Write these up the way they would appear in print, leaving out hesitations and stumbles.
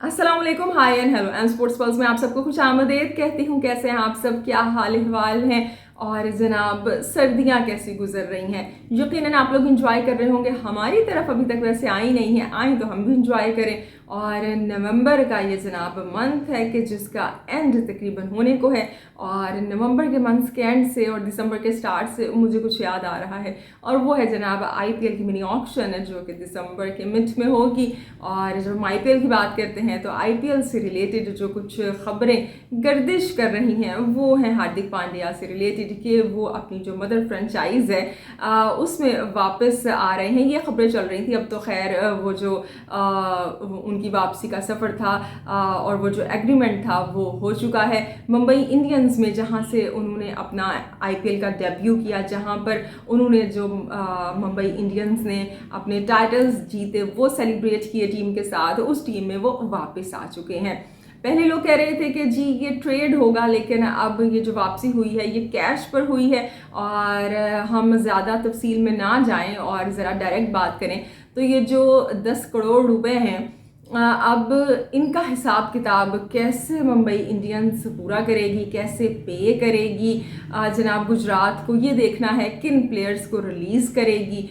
अस्सलाम वालेकुम, hi and hello. M Sports Pulse में आप सबको खुश आमदेद कहती हूँ। कैसे हैं आप सब, क्या हाल अहवाल हैं और जनाब सर्दियाँ कैसी गुजर रही हैं। यकीनन आप लोग इंजॉय कर रहे होंगे। हमारी तरफ अभी तक वैसे आई नहीं है, आई तो हम भी इंजॉय करें। और नवंबर का ये जनाब मंथ है कि जिसका एंड तकरीबन होने को है, और नवंबर के मंथ के एंड से और दिसंबर के स्टार्ट से मुझे कुछ याद आ रहा है, और वो है जनाब आईपीएल की मिनी ऑक्शन है जो कि दिसंबर के मिड में होगी। और जब हम आईपीएल की बात करते हैं तो आईपीएल से रिलेटेड जो कुछ खबरें गर्दिश कर रही हैं वो हैं हार्दिक पांड्या से रिलेटेड कि वो अपनी जो मदर फ्रेंचाइज है उसमें वापस आ रहे हैं। ये खबरें चल रही थी। अब तो खैर वो जो उनकी वापसी का सफ़र था और वो जो एग्रीमेंट था वो हो चुका है। मुंबई इंडियंस में जहां से उन्होंने अपना आईपीएल का डेब्यू किया, जहां पर उन्होंने जो मुंबई इंडियंस ने अपने टाइटल्स जीते वो सेलिब्रेट किए टीम के साथ, उस टीम में वो वापस आ चुके हैं। पहले लोग कह रहे थे कि जी ये ट्रेड होगा, लेकिन अब ये जो वापसी हुई है ये कैश पर हुई है। और हम ज़्यादा तफसील में ना जाएं और ज़रा डायरेक्ट बात करें तो ये जो 10 करोड़ रुपए हैं, अब इनका हिसाब किताब कैसे मुंबई इंडियंस पूरा करेगी, कैसे पे करेगी जनाब गुजरात को, ये देखना है। किन प्लेयर्स को रिलीज़ करेगी।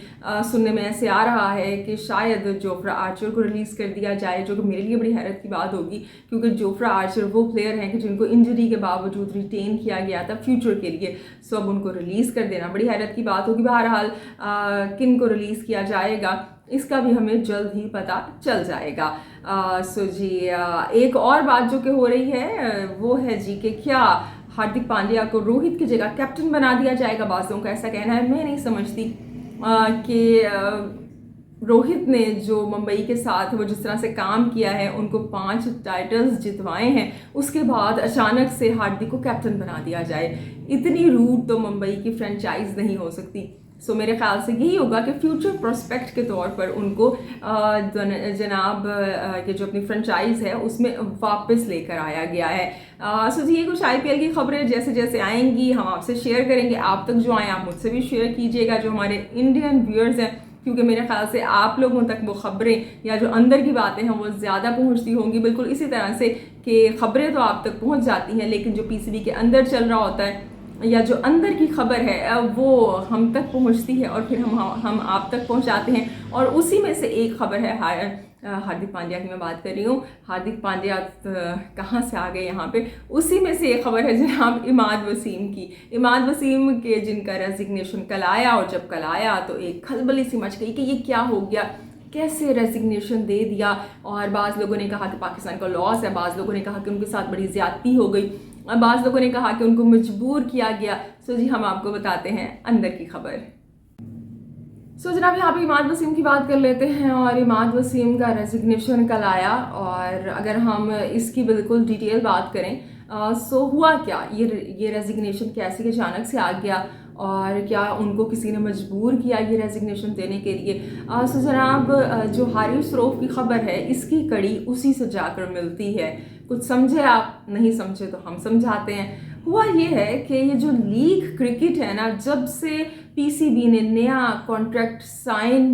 सुनने में ऐसे आ रहा है कि शायद जोफ्रा आर्चर को रिलीज़ कर दिया जाए, जो कि मेरे लिए बड़ी हैरत की बात होगी, क्योंकि जोफ्रा आर्चर वो प्लेयर हैं कि जिनको इंजरी के बावजूद रिटेन किया गया था फ्यूचर के लिए। सो अब उनको रिलीज़ कर देना बड़ी हैरत की बात होगी। बहरहाल किन को रिलीज़ किया जाएगा इसका भी हमें जल्द ही पता चल जाएगा। सो जी एक और बात जो कि हो रही है वो है जी कि क्या हार्दिक पांड्या को रोहित की जगह कैप्टन बना दिया जाएगा। बाज़ों का ऐसा कहना है। मैं नहीं समझती कि रोहित ने जो मुंबई के साथ वो जिस तरह से काम किया है, उनको 5 टाइटल्स जितवाए हैं, उसके बाद अचानक से हार्दिक को कैप्टन बना दिया जाए। इतनी रूट तो मुंबई की फ्रेंचाइज नहीं हो सकती। सो मेरे ख्याल से यही होगा कि फ्यूचर प्रोस्पेक्ट के तौर पर उनको जनाब ये जो अपनी फ्रेंचाइज है उसमें वापस लेकर आया गया है। सो ये कुछ आईपीएल की खबरें जैसे जैसे आएंगी हम आपसे शेयर करेंगे। आप तक जो आए आप मुझसे भी शेयर कीजिएगा, जो हमारे इंडियन व्यूअर्स हैं, क्योंकि मेरे ख्याल से आप लोगों तक वो खबरें या जो अंदर की बातें हैं वो ज़्यादा पहुंचती होंगी। बिल्कुल इसी तरह से कि खबरें तो आप तक पहुंच जाती हैं, लेकिन जो पीसीबी के अंदर चल रहा होता है या जो अंदर की खबर है वो हम तक पहुंचती है और फिर हम आप तक पहुंचाते हैं। और उसी में से एक खबर है हार्दिक पांड्या की मैं बात कर रही हूँ। हार्दिक पांड्या कहाँ से आ गए यहाँ पे, उसी में से एक खबर है जनाब इमाद वसीम की। इमाद वसीम के जिनका रेजिग्नेशन कल आया, और जब कल आया तो एक खलबली सी मच गई कि ये क्या हो गया, कैसे रेजिग्नेशन दे दिया। और बाज़ लोगों ने कहा कि पाकिस्तान का लॉस है, बाज़ लोगों ने कहा कि उनके साथ बड़ी ज़्यादती हो गई, और बाज़ लोगों ने कहा कि उनको मजबूर किया गया। सो जी हम आपको बताते हैं अंदर की खबर। सो जनाब यहाँ पे इमाद वसीम की बात कर लेते हैं। और इमाद वसीम का रेजिग्नेशन कल आया, और अगर हम इसकी बिल्कुल डिटेल बात करें सो हुआ क्या, ये रेजिग्नेशन कैसे अचानक से आ गया, और क्या उनको किसी ने मजबूर किया ये रेजिग्नेशन देने के लिए। सो जनाब जो हारिस रऊफ की खबर है इसकी कड़ी उसी से जाकर मिलती है। कुछ समझे आप, नहीं समझे तो हम समझाते हैं। हुआ ये है कि ये जो लीग क्रिकेट है ना, जब से पीसीबी ने नया कॉन्ट्रैक्ट साइन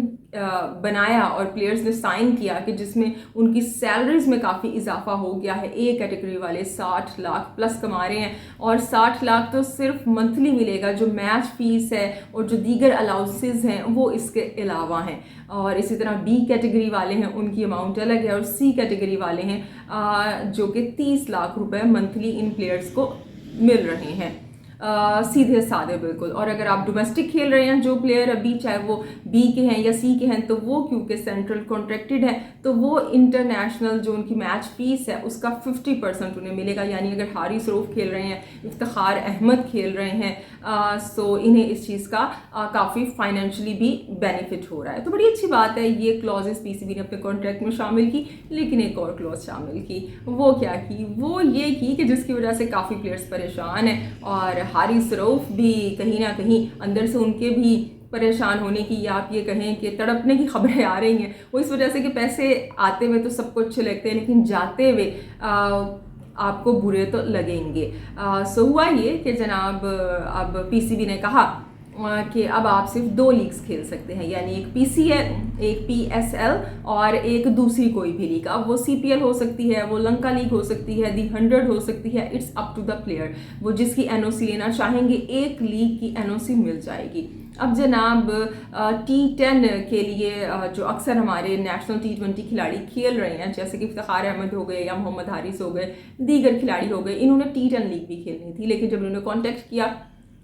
बनाया और प्लेयर्स ने साइन किया कि जिसमें उनकी सैलरीज में काफ़ी इजाफा हो गया है। ए कैटेगरी वाले 60 लाख प्लस कमा रहे हैं, और 60 लाख तो सिर्फ मंथली मिलेगा, जो मैच फीस है और जो दीगर अलाउंसेस हैं वो इसके अलावा हैं। और इसी तरह बी कैटेगरी वाले हैं उनकी अमाउंट अलग है, और सी कैटेगरी वाले हैं जो कि 30 लाख रुपए मंथली इन प्लेयर्स को मिल रहे हैं, सीधे साधे बिल्कुल। और अगर आप डोमेस्टिक खेल रहे हैं जो प्लेयर अभी, चाहे वो बी के हैं या सी के हैं, तो वो क्योंकि सेंट्रल कॉन्ट्रैक्टेड है तो वो इंटरनेशनल जो उनकी मैच फीस है उसका 50% उन्हें मिलेगा। यानी अगर हारिस रऊफ खेल रहे हैं, इफ्तिखार अहमद खेल रहे हैं, सो इन्हें इस चीज़ का काफ़ी फाइनेंशियली भी बेनिफिट हो रहा है। तो बड़ी अच्छी बात है। ये क्लॉजेस पीसीबी ने अपने कॉन्ट्रैक्ट में शामिल की, लेकिन एक और क्लॉज शामिल की। वो क्या की, वो ये की कि जिसकी वजह से काफ़ी प्लेयर्स परेशान हैं, और हारिस रऊफ भी कहीं ना कहीं अंदर से उनके भी परेशान होने की, या आप ये कहें कि तड़पने की खबरें आ रही हैं। वो इस वजह से कि पैसे आते हुए तो सबको अच्छे लगते हैं, लेकिन जाते हुए आपको बुरे तो लगेंगे। सो हुआ ये कि जनाब अब पीसीबी ने कहा कि अब आप सिर्फ 2 लीग्स खेल सकते हैं, यानी एक PCL, एक PSL और एक दूसरी कोई भी लीग। अब वो CPL हो सकती है, वो लंका लीग हो सकती है, दी 100 हो सकती है, it's up to the player. वो जिसकी NOC लेना चाहेंगे, एक लीग की NOC मिल जाएगी। अब जनाब T10 के लिए जो अक्सर हमारे नेशनल T20 खिलाड़ी खेल रहे हैं, जैसे कि इफ्तिखार अहमद हो गए या मोहम्मद हारिस हो गए, दीगर खिलाड़ी हो गए, इन्होंने T10 लीग भी खेलनी थी, लेकिन जब इन्होंने कॉन्टेक्ट किया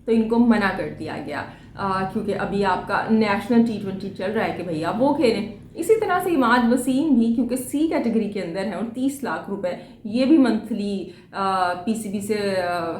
तो इनको मना कर दिया गया, क्योंकि अभी आपका नेशनल T20 चल रहा है कि भैया वो खेलें। इसी तरह से इमाद वसीम भी, क्योंकि C कैटेगरी के अंदर हैं और 30 लाख रुपए ये भी मंथली PCB से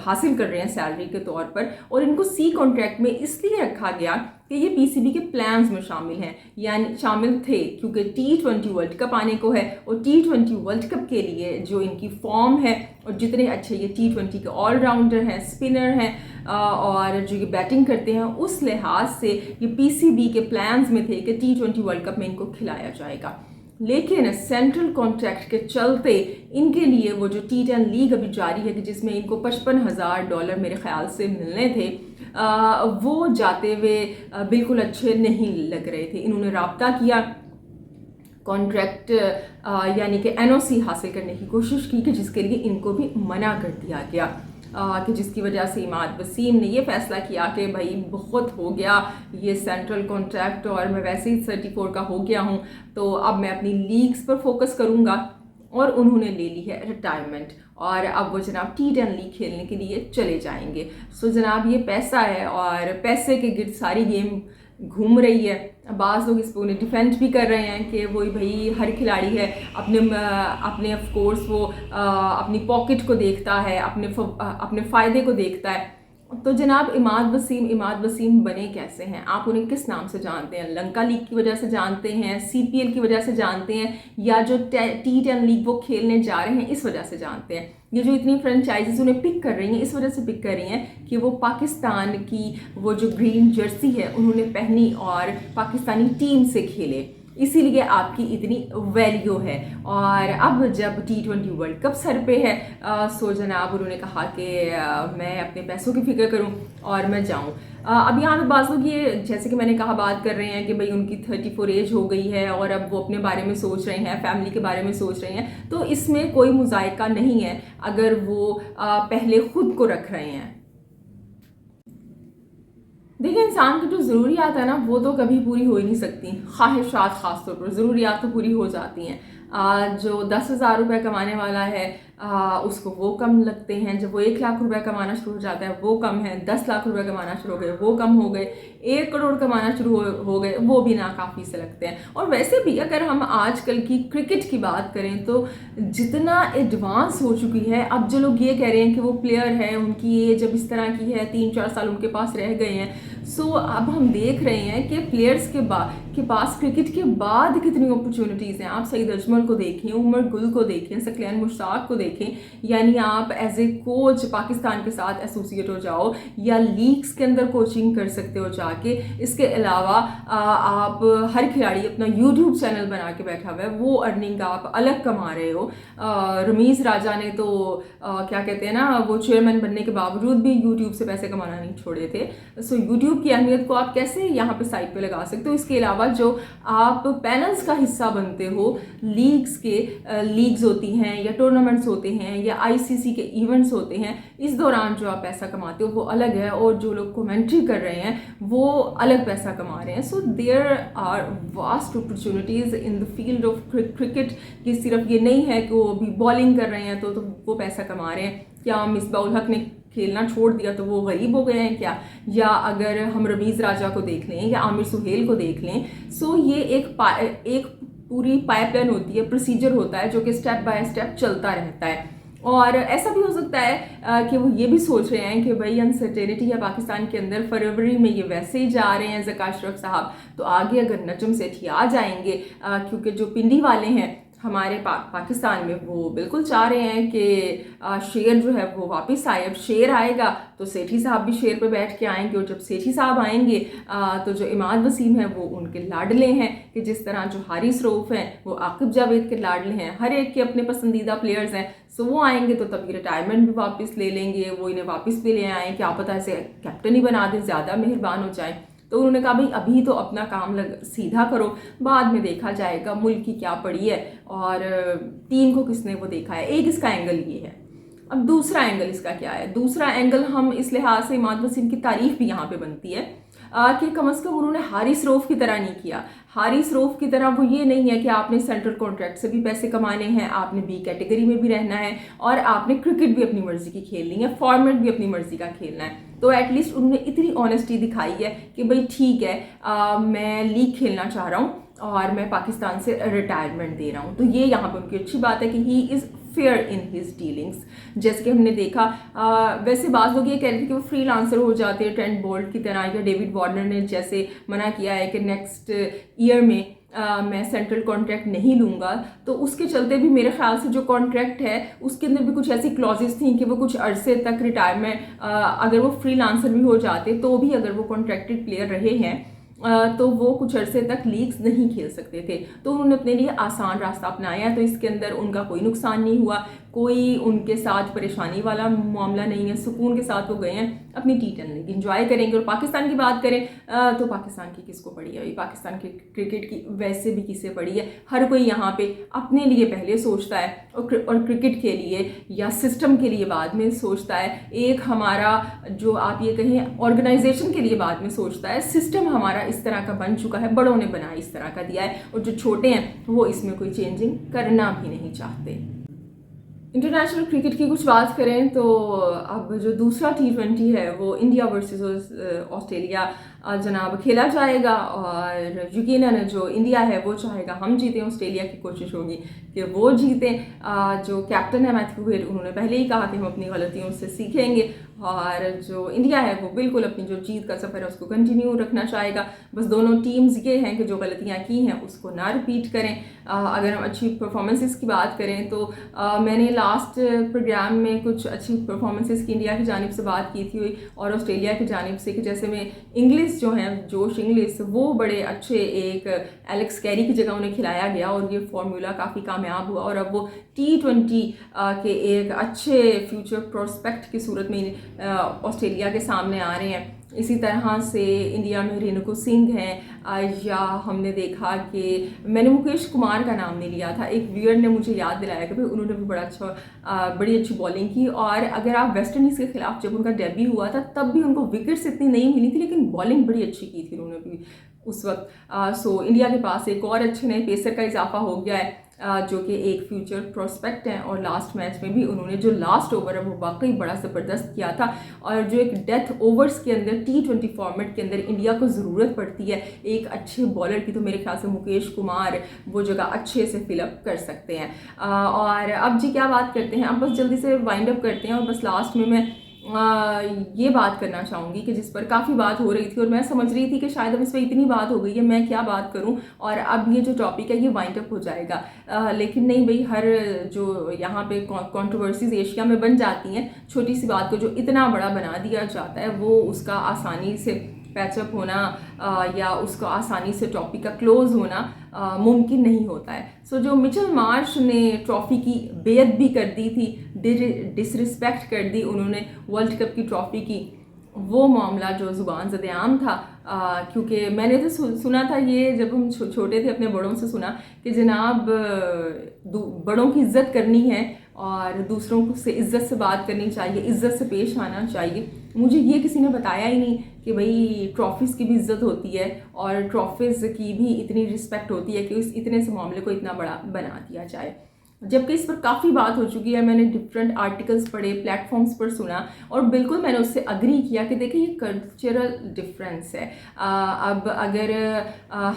हासिल कर रहे हैं सैलरी के तौर पर, और इनको C कॉन्ट्रैक्ट में इसलिए रखा गया कि ये PCB के प्लान्स में शामिल हैं, यानी शामिल थे क्योंकि T20 वर्ल्ड कप आने को है, और T20 वर्ल्ड कप के लिए जो इनकी फॉर्म है और जितने अच्छे ये T20 के ऑलराउंडर हैं, स्पिनर हैं और जो ये बैटिंग करते हैं, उस लिहाज से ये PCB के प्लान्स में थे कि T20 वर्ल्ड कप में इनको खिलाया जाएगा। लेकिन सेंट्रल कॉन्ट्रैक्ट के चलते इनके लिए वो जो T10 लीग अभी जारी है कि जिसमें इनको $55,000 मेरे ख्याल से मिलने थे, वो जाते हुए बिल्कुल अच्छे नहीं लग रहे थे। इन्होंने राब्ता किया, कॉन्ट्रैक्ट यानी कि NOC हासिल करने की कोशिश की, कि जिसके लिए इनको भी मना कर दिया गया, कि जिसकी वजह से इमाद वसीम ने ये फैसला किया कि भाई बहुत हो गया ये सेंट्रल कॉन्ट्रैक्ट, और मैं वैसे ही 34 का हो गया हूँ, तो अब मैं अपनी लीग्स पर फोकस करूँगा, और उन्होंने ले ली है रिटायरमेंट, और अब वो जनाब T10 लीग खेलने के लिए चले जाएंगे। सो जनाब ये पैसा है, और पैसे के गिर्द सारी गेम घूम रही है। बाज़ लोग इसको उन्हें डिफेंड भी कर रहे हैं कि वही भाई हर खिलाड़ी है अपने ऑफ कोर्स वो अपनी पॉकेट को देखता है, अपने फ़ायदे को देखता है। तो जनाब इमाद वसीम बने कैसे हैं? आप उन्हें किस नाम से जानते हैं? लंका लीग की वजह से जानते हैं, CPL की वजह से जानते हैं, या जो T10 लीग वो खेलने जा रहे हैं इस वजह से जानते हैं? ये जो इतनी फ्रेंचाइजीज उन्हें पिक कर रही हैं, इस वजह से पिक कर रही हैं कि वो पाकिस्तान की वो जो ग्रीन जर्सी है उन्होंने पहनी और पाकिस्तानी टीम से खेले, इसीलिए आपकी इतनी वैल्यू है। और अब जब T20 वर्ल्ड कप सर पे है, सो जनाब उन्होंने कहा कि मैं अपने पैसों की फिक्र करूं और मैं जाऊं। अब यहाँ पे बाज़ लोग ये, जैसे कि मैंने कहा, बात कर रहे हैं कि भाई उनकी 34 एज हो गई है और अब वो अपने बारे में सोच रहे हैं, फैमिली के बारे में सोच रहे हैं, तो इसमें कोई मुज़ायका नहीं है अगर वो पहले खुद को रख रहे हैं। देखिए, इंसान की जो ज़रूरियात है ना, वो तो कभी पूरी हो ही नहीं सकती। ख्वाहिशात ख़ास तौर पर, ज़रूरियात तो पूरी हो जाती हैं। जो 10,000 रुपये कमाने वाला है उसको वो कम लगते हैं, जब वो 1 लाख रुपए कमाना शुरू हो जाता है वो कम है, 10 लाख रुपए कमाना शुरू हो गए वो कम हो गए, 1 करोड़ कमाना शुरू हो गए वो भी नाकाफ़ी से लगते हैं। और वैसे भी अगर हम आजकल की क्रिकेट की बात करें तो जितना एडवांस हो चुकी है, अब जो लोग ये कह रहे हैं कि वो प्लेयर है, उनकी एज अब इस तरह की है, 3-4 साल उनके पास रह गए हैं, सो अब हम देख रहे हैं कि प्लेयर्स के पास क्रिकेट के बाद कितनी अपॉर्चुनिटीज़ हैं। आप सईद अजमल को देखें, उमर गुल को देखें, सकलैन मुश्ताक को देखें, यानी आप एज ए कोच पाकिस्तान के साथ एसोसिएट हो जाओ या लीग्स के अंदर कोचिंग कर सकते हो जाके। इसके अलावा आप हर खिलाड़ी अपना यूट्यूब चैनल बना के बैठा हुआ है, वो अर्निंग आप अलग कमा रहे हो। रमीज़ राजा ने तो क्या कहते हैं ना, वो चेयरमैन बनने के बावजूद भी यूट्यूब से पैसे कमाना नहीं छोड़े थे। सो यूट्यूब की अहमियत को आप कैसे यहाँ पे साइड पे लगा सकते हो। इसके अलावा जो आप पैनल्स का हिस्सा बनते हो, लीग्स होती हैं या टूर्नामेंट्स होते हैं या ICC के इवेंट्स होते हैं, इस दौरान जो आप पैसा कमाते हो वो अलग है, और जो लोग कमेंट्री कर रहे हैं वो अलग पैसा कमा रहे हैं। So there are vast opportunities in the field of cricket. कि सिर्फ ये नहीं है कि वो अभी बॉलिंग कर रहे हैं तो वो पैसा कमा रहे हैं। क्या मिसबाह उल हक ने खेलना छोड़ दिया तो वो गरीब हो गए हैं क्या? या अगर हम रमीज़ राजा को देख लें या आमिर सुहेल को देख लें, सो ये एक पूरी पाइपलाइन होती है, प्रोसीजर होता है जो कि स्टेप बाय स्टेप चलता रहता है। और ऐसा भी हो सकता है कि वो ये भी सोच रहे हैं कि भाई अनसर्टेनिटी है पाकिस्तान के अंदर, फरवरी में ये वैसे ही जा रहे हैं ज़का अशरफ साहब, तो आगे अगर नजम सेठी आ जाएंगे, क्योंकि जो पिंडी वाले हैं हमारे पाकिस्तान में वो बिल्कुल चाह रहे हैं कि शेर जो है वो वापस आए। अब शेर आएगा तो सेठी साहब भी शेर पे बैठ के आएंगे, और जब सेठी साहब आएंगे तो जो इमाद वसीम है वो उनके लाडले हैं, कि जिस तरह जो हारिस रऊफ हैं वो आकिब जावेद के लाडले हैं, हर एक के अपने पसंदीदा प्लेयर्स हैं। सो वो आएंगे तो तभी रिटायरमेंट भी वापस ले लेंगे, वो इन्हें वापस भी ले आएँ, क्या पता ऐसे कैप्टन ही बना दें, ज़्यादा मेहरबान हो जाए। तो उन्होंने कहा भाई अभी तो अपना काम सीधा करो, बाद में देखा जाएगा मुल्क की क्या पड़ी है और टीम को किसने वो देखा है। एक इसका एंगल ये है। अब दूसरा एंगल इसका क्या है? दूसरा एंगल हम इस लिहाज से इमाद वसीम की तारीफ भी यहाँ पे बनती है कि कम अज़ कम उन्होंने हारिस रऊफ की तरह नहीं किया। हारिस रऊफ की तरह वो ये नहीं है कि आपने सेंट्रल कॉन्ट्रैक्ट से भी पैसे कमाने हैं, आपने बी कैटेगरी में भी रहना है और आपने क्रिकेट भी अपनी मर्जी की खेलनी है, फॉर्मेट भी अपनी मर्जी का खेलना है। तो एटलीस्ट उन्होंने इतनी ऑनेस्टी दिखाई है कि भाई ठीक है, मैं लीग खेलना चाह रहा हूँ और मैं पाकिस्तान से रिटायरमेंट दे रहा हूँ। तो ये यहाँ पर उनकी अच्छी बात है कि he is fair in his dealings. जैसे कि हमने देखा, वैसे बाज़ लोग ये कह रहे थे कि वो फ्रीलांसर हो जाते हैं ट्रेंट बोल्ट की तरह, या डेविड वार्नर ने जैसे मना किया है कि नेक्स्ट ईयर में मैं सेंट्रल कॉन्ट्रैक्ट नहीं लूँगा। तो उसके चलते भी मेरे ख्याल से जो कॉन्ट्रैक्ट है उसके अंदर भी कुछ ऐसी क्लॉजेस थी कि वो कुछ अरसे तक रिटायरमेंट, अगर वो फ्रीलांसर भी हो जाते तो भी अगर वो कॉन्ट्रैक्टेड प्लेयर रहे हैं तो वो कुछ अरसे तक लीग्स नहीं खेल सकते थे। तो उन्होंने अपने लिए आसान रास्ता अपनाया है, तो इसके अंदर उनका कोई नुकसान नहीं हुआ, कोई उनके साथ परेशानी वाला मामला नहीं है। सुकून के साथ वो गए हैं, अपनी T10 लीग इंजॉय करेंगे। और पाकिस्तान की बात करें तो पाकिस्तान की किसको पड़ी है? पाकिस्तान की क्रिकेट की वैसे भी किसे पड़ी है? हर कोई यहाँ पे अपने लिए पहले सोचता है और क्रिकेट के लिए या सिस्टम के लिए बाद में सोचता है। एक हमारा जो आप ये कहें ऑर्गेनाइजेशन के लिए बाद में सोचता है। सिस्टम हमारा इस तरह का बन चुका है, बड़ों ने बना इस तरह का दिया है, और जो छोटे हैं वो इसमें कोई चेंजिंग करना भी नहीं चाहते। इंटरनेशनल क्रिकेट की कुछ बात करें तो अब जो दूसरा T20 है वो इंडिया वर्सेस ऑस्ट्रेलिया जनाब खेला जाएगा, और यकीनन जो इंडिया है वो चाहेगा हम जीतें, ऑस्ट्रेलिया की कोशिश होगी कि वो जीतें। जो कैप्टन है मैथ्यू वेड, उन्होंने पहले ही कहा कि हम अपनी गलतियों से सीखेंगे, और जो इंडिया है वो बिल्कुल अपनी जो जीत का सफ़र है उसको कंटिन्यू रखना चाहेगा। बस दोनों टीम्स ये हैं कि जो गलतियाँ की हैं उसको ना रिपीट करें। अगर हम अच्छी परफॉर्मेंसेस की बात करें तो मैंने लास्ट प्रोग्राम में कुछ अच्छी परफॉर्मेंसेस की इंडिया की जानिब से बात की थी और ऑस्ट्रेलिया की जानिब से, कि जैसे में इंग्लिश जो हैं, जोश इंग्लिश, वो बड़े अच्छे, एक एलेक्स कैरी की जगह उन्हें खिलाया गया और ये फार्मूला काफ़ी कामयाब हुआ, और अब वो T20 के एक अच्छे फ्यूचर प्रोस्पेक्ट की सूरत में ऑस्ट्रेलिया के सामने आ रहे हैं। इसी तरह से इंडिया में रिंकू सिंह हैं, या हमने देखा कि मैंने मुकेश कुमार का नाम नहीं लिया था, एक व्यूअर ने मुझे याद दिलाया कि भाई उन्होंने भी बड़ी अच्छी बॉलिंग की। और अगर आप वेस्ट इंडीज़ के खिलाफ जब उनका डेब्यू हुआ था तब भी उनको विकेट्स इतनी नहीं मिली थी, लेकिन बॉलिंग बड़ी अच्छी की थी उन्होंने भी उस वक्त। सो इंडिया के पास एक और अच्छे नए पेसर का इजाफा हो गया है, जो कि एक फ्यूचर प्रोस्पेक्ट हैं। और लास्ट मैच में भी उन्होंने जो लास्ट ओवर है वो वाकई बड़ा ज़बरदस्त किया था, और जो एक डेथ ओवर्स के अंदर T20 फॉर्मेट के अंदर इंडिया को ज़रूरत पड़ती है एक अच्छे बॉलर की, तो मेरे ख्याल से मुकेश कुमार वो जगह अच्छे से फिलअप कर सकते हैं। और अब जी क्या बात करते हैं, अब बस जल्दी से वाइंड अप करते हैं, और बस लास्ट में मैं ये बात करना चाहूँगी कि जिस पर काफ़ी बात हो रही थी और मैं समझ रही थी कि शायद अब इस पर इतनी बात हो गई है, मैं क्या बात करूँ, और अब ये जो टॉपिक है ये वाइंड अप हो जाएगा। लेकिन नहीं भाई, हर जो यहाँ पे कंट्रोवर्सीज एशिया में बन जाती हैं, छोटी सी बात को जो इतना बड़ा बना दिया जाता है वो उसका आसानी से पैचअप होना या उसको आसानी से टॉपिक का क्लोज होना मुमकिन नहीं होता है। सो जो मिचेल मार्श ने ट्रॉफ़ी की बेइज्जती भी कर दी थी, डिसरिस्पेक्ट कर दी उन्होंने वर्ल्ड कप की ट्रॉफ़ी की, वो मामला जो ज़ुबान ज़द-ए-आम था, क्योंकि मैंने तो सुना था ये, जब हम छोटे थे अपने बड़ों से सुना कि जनाब बड़ों की इज़्ज़त करनी है और दूसरों से इज़्ज़त से बात करनी चाहिए, इज़्ज़त से पेश आना चाहिए। मुझे ये किसी ने बताया ही नहीं कि भाई ट्रॉफ़ीज़ की भी इज़्ज़त होती है और ट्रॉफ़ीज़ की भी इतनी रिस्पेक्ट होती है कि उस इतने से मामले को इतना बड़ा बना दिया जाए। जबकि इस पर काफ़ी बात हो चुकी है, मैंने डिफरेंट आर्टिकल्स पढ़े, प्लेटफॉर्म्स पर सुना, और बिल्कुल मैंने उससे अग्री किया कि देखिए ये कल्चरल डिफरेंस है। अब अगर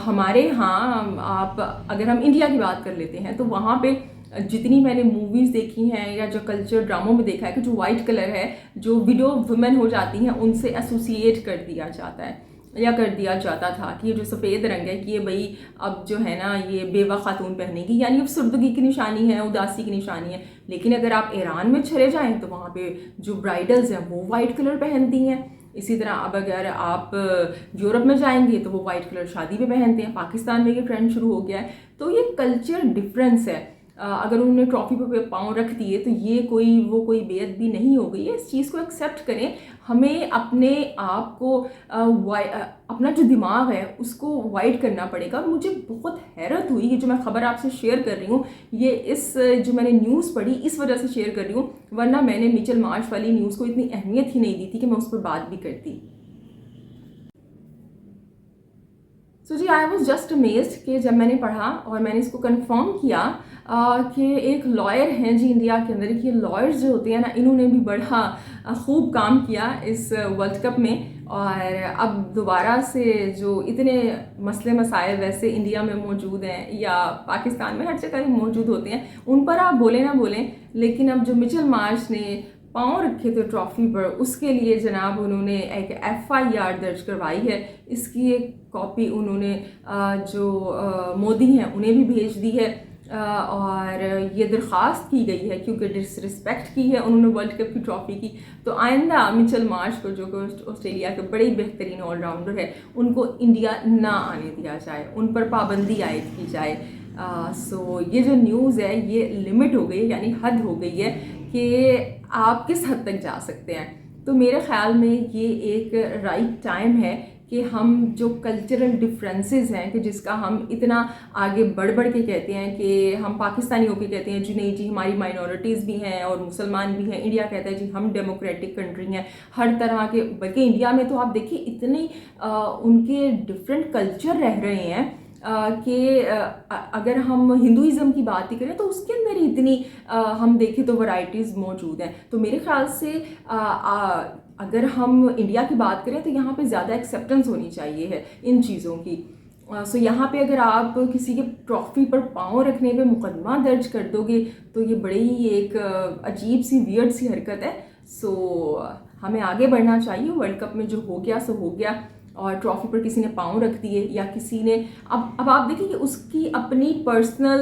हमारे यहाँ अगर हम इंडिया की बात कर लेते हैं तो वहाँ पे जितनी मैंने मूवीज़ देखी हैं या जो कल्चर ड्रामों में देखा है कि जो वाइट कलर है, जो विडो वुमेन हो जाती हैं, उनसे एसोसिएट कर दिया जाता है। या कर दिया जाता था कि ये जो सफ़ेद रंग है कि ये भाई अब जो है ना ये बेवा खातून पहनेगी, यानी अब सुर्दगी की निशानी है, उदासी की निशानी है। लेकिन अगर आप ईरान में चले जाएं तो वहाँ पे जो ब्राइडल्स हैं वो वाइट कलर पहनती हैं। इसी तरह अब अगर आप यूरोप में जाएंगे तो वो वाइट कलर शादी में पहनते हैं। पाकिस्तान में ये ट्रेंड शुरू हो गया है। तो ये कल्चर डिफरेंस है। अगर उन्होंने ट्रॉफी पे पाँव रख दिए तो ये कोई बेअदबी नहीं हो गई है। इस चीज़ को एक्सेप्ट करें। हमें अपने आप को अपना जो दिमाग है उसको वाइड करना पड़ेगा। और मुझे बहुत हैरत हुई, ये जो मैं खबर आपसे शेयर कर रही हूँ ये इस जो मैंने न्यूज़ पढ़ी इस वजह से शेयर कर रही हूँ, वरना मैंने मिचेल मार्श वाली न्यूज़ को इतनी अहमियत ही नहीं दी थी कि मैं उस पर बात भी करती। सो जी आई वॉज जस्ट अमेज्ड कि जब मैंने पढ़ा और मैंने इसको कंफर्म किया कि एक लॉयर हैं जी इंडिया के अंदर, कि लॉयर्स जो होते हैं ना इन्होंने भी बड़ा खूब काम किया इस वर्ल्ड कप में। और अब दोबारा से जो इतने मसले मसाइल वैसे इंडिया में मौजूद हैं या पाकिस्तान में हर जगह ही मौजूद होते हैं, उन पर आप बोले ना बोलें, लेकिन अब जो मिचेल मार्श ने पाँव रखे थे ट्रॉफी पर, उसके लिए जनाब उन्होंने एक FIR दर्ज करवाई है। इसकी एक कॉपी उन्होंने जो मोदी हैं उन्हें भी भेज दी है और ये दरख्वास्त की गई है क्योंकि डिसरिस्पेक्ट की है उन्होंने वर्ल्ड कप की ट्रॉफी की। तो आइंदा मिचेल मार्श को, जो ऑस्ट्रेलिया के बड़े बेहतरीन ऑलराउंडर है, उनको इंडिया ना आने दिया जाए, उन पर पाबंदी आयद की जाए। सो ये जो न्यूज़ है ये लिमिट हो गई है, यानी हद हो गई है कि आप किस हद तक जा सकते हैं। तो मेरे ख्याल में ये एक राइट टाइम है कि हम जो कल्चरल डिफरेंसेस हैं कि जिसका हम इतना आगे बढ़ बढ़ के कहते हैं कि हम पाकिस्तानी होकर कहते हैं जी नहीं जी हमारी माइनॉरिटीज़ भी हैं और मुसलमान भी हैं, इंडिया कहता है जी हम डेमोक्रेटिक कंट्री हैं, हर तरह के, बल्कि इंडिया में तो आप देखिए इतने उनके डिफरेंट कल्चर रह रहे हैं कि अगर हम हिंदुज़म की बात ही करें तो उसके अंदर ही इतनी हम देखें तो वैरायटीज़ मौजूद हैं। तो मेरे ख्याल से अगर हम इंडिया की बात करें तो यहाँ पे ज़्यादा एक्सेप्टेंस होनी चाहिए है इन चीज़ों की। सो यहाँ पे अगर आप किसी के ट्रॉफी पर पाँव रखने पे मुकदमा दर्ज कर दोगे तो ये बड़ी ही एक अजीब सी वियर्ड सी हरकत है। सो हमें आगे बढ़ना चाहिए। वर्ल्ड कप में जो हो गया सो हो गया, और ट्रॉफी पर किसी ने पाँव रख दिए या किसी ने अब आप देखिए कि उसकी अपनी पर्सनल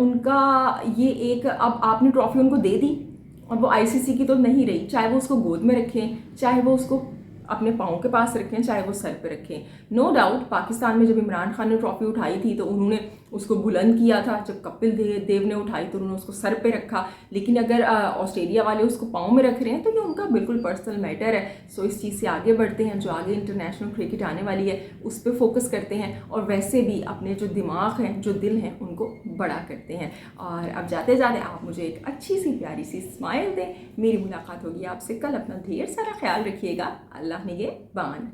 उनका ये एक, अब आपने ट्रॉफी उनको दे दी और वो ICC की तो नहीं रही, चाहे वो उसको गोद में रखें, चाहे वो उसको अपने पाँव के पास रखें, चाहे वो सर पे रखें। नो डाउट पाकिस्तान में जब इमरान खान ने ट्रॉफी उठाई थी तो उन्होंने उसको बुलंद किया था, जब कपिल देव ने उठाई तो उन्होंने उसको सर पे रखा। लेकिन अगर ऑस्ट्रेलिया वाले उसको पाँव में रख रहे हैं तो ये उनका बिल्कुल पर्सनल मैटर है। सो इस चीज़ से आगे बढ़ते हैं, जो आगे इंटरनेशनल क्रिकेट आने वाली है उस पर फोकस करते हैं और वैसे भी अपने जो दिमाग हैं, जो दिल हैं, उनको बड़ा करते हैं। और अब जाते जाते आप मुझे एक अच्छी सी प्यारी सी स्माइल दें। मेरी मुलाकात होगी आपसे कल। अपना ढेर सारा ख्याल रखिएगा। अल्लाह निगहबान।